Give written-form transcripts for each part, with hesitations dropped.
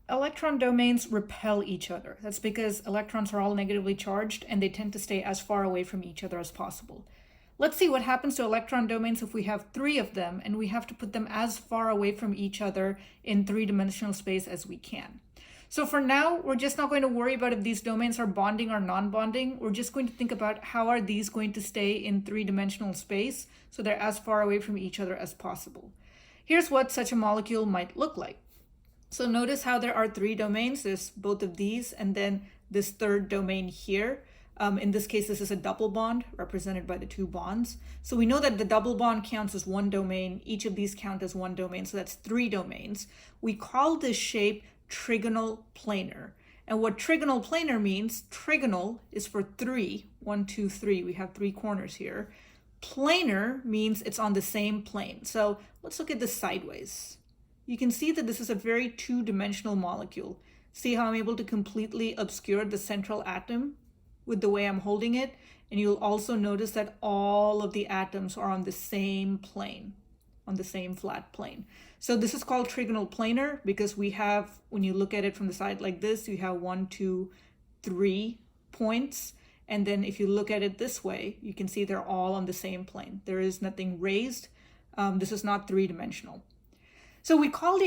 electron domains repel each other. That's because electrons are all negatively charged and they tend to stay as far away from each other as possible. Let's see what happens to electron domains if we have 3 of them and we have to put them as far away from each other in 3-dimensional space as we can. So for now, we're just not going to worry about if these domains are bonding or non-bonding. We're just going to think about how are these going to stay in 3-dimensional space so they're as far away from each other as possible. Here's what such a molecule might look like. So notice how there are 3 domains. There's both of these and then this third domain here. In this case, this is a double bond represented by the 2 bonds. So we know that the double bond counts as 1 domain. Each of these count as 1 domain. So that's 3 domains. We call this shape trigonal planar. And what trigonal planar means, trigonal is for 3. 1, 2, 3. We have 3 corners here. Planar means it's on the same plane. So let's look at this sideways. You can see that this is a very 2-dimensional molecule. See how I'm able to completely obscure the central atom with the way I'm holding it? And you'll also notice that all of the atoms are on the same plane, on the same flat plane. So this is called trigonal planar because we have, when you look at it from the side like this, you have 1, 2, 3 points. And then if you look at it this way, you can see they're all on the same plane. There is nothing raised. This is not 3-dimensional. So we call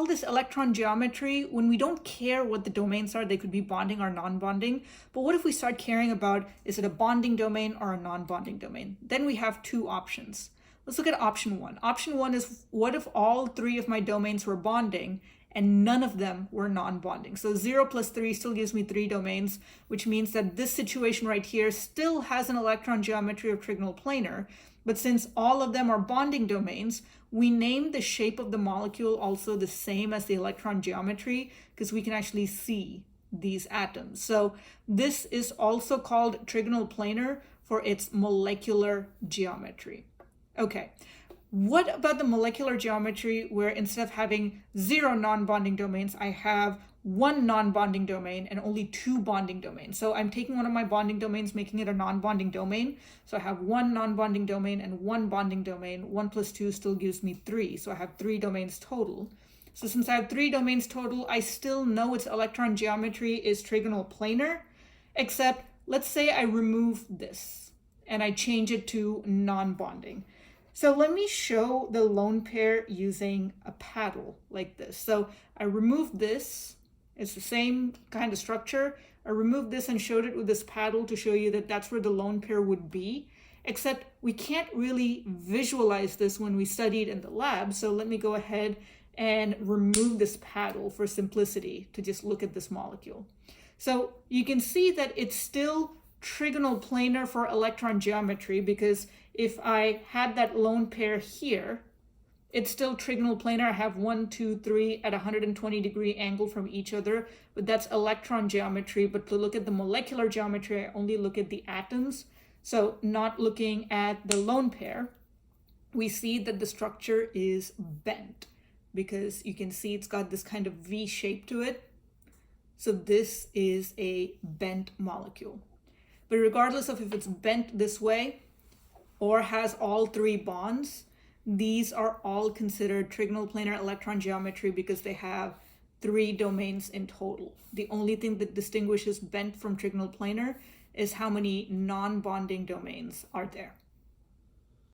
this electron geometry when we don't care what the domains are. They could be bonding or non-bonding. But what if we start caring about, is it a bonding domain or a non-bonding domain? Then we have 2 options. Let's look at option 1. Option 1 is, what if all 3 of my domains were bonding and none of them were non-bonding? So 0 plus 3 still gives me 3 domains, which means that this situation right here still has an electron geometry of trigonal planar. But since all of them are bonding domains, we name the shape of the molecule also the same as the electron geometry because we can actually see these atoms. So this is also called trigonal planar for its molecular geometry. Okay, what about the molecular geometry where instead of having 0 non-bonding domains, I have 1 non-bonding domain and only 2 bonding domains? So I'm taking one of my bonding domains, making it a non-bonding domain. So I have 1 non-bonding domain and 1 bonding domain. 1 plus 2 still gives me 3. So I have 3 domains total. So since I have 3 domains total, I still know its electron geometry is trigonal planar, except let's say I remove this and I change it to non-bonding. So let me show the lone pair using a paddle like this. So I removed this. It's the same kind of structure. I removed this and showed it with this paddle to show you that that's where the lone pair would be, except we can't really visualize this when we study it in the lab. So let me go ahead and remove this paddle for simplicity to just look at this molecule. So you can see that it's still trigonal planar for electron geometry because if I had that lone pair here, it's still trigonal planar. I have 1, 2, 3 at a 120-degree angle from each other, but that's electron geometry. But to look at the molecular geometry, I only look at the atoms. So not looking at the lone pair, we see that the structure is bent because you can see it's got this kind of V shape to it. So this is a bent molecule. But regardless of if it's bent this way or has all 3 bonds, these are all considered trigonal planar electron geometry because they have 3 domains in total. The only thing that distinguishes bent from trigonal planar is how many non-bonding domains are there.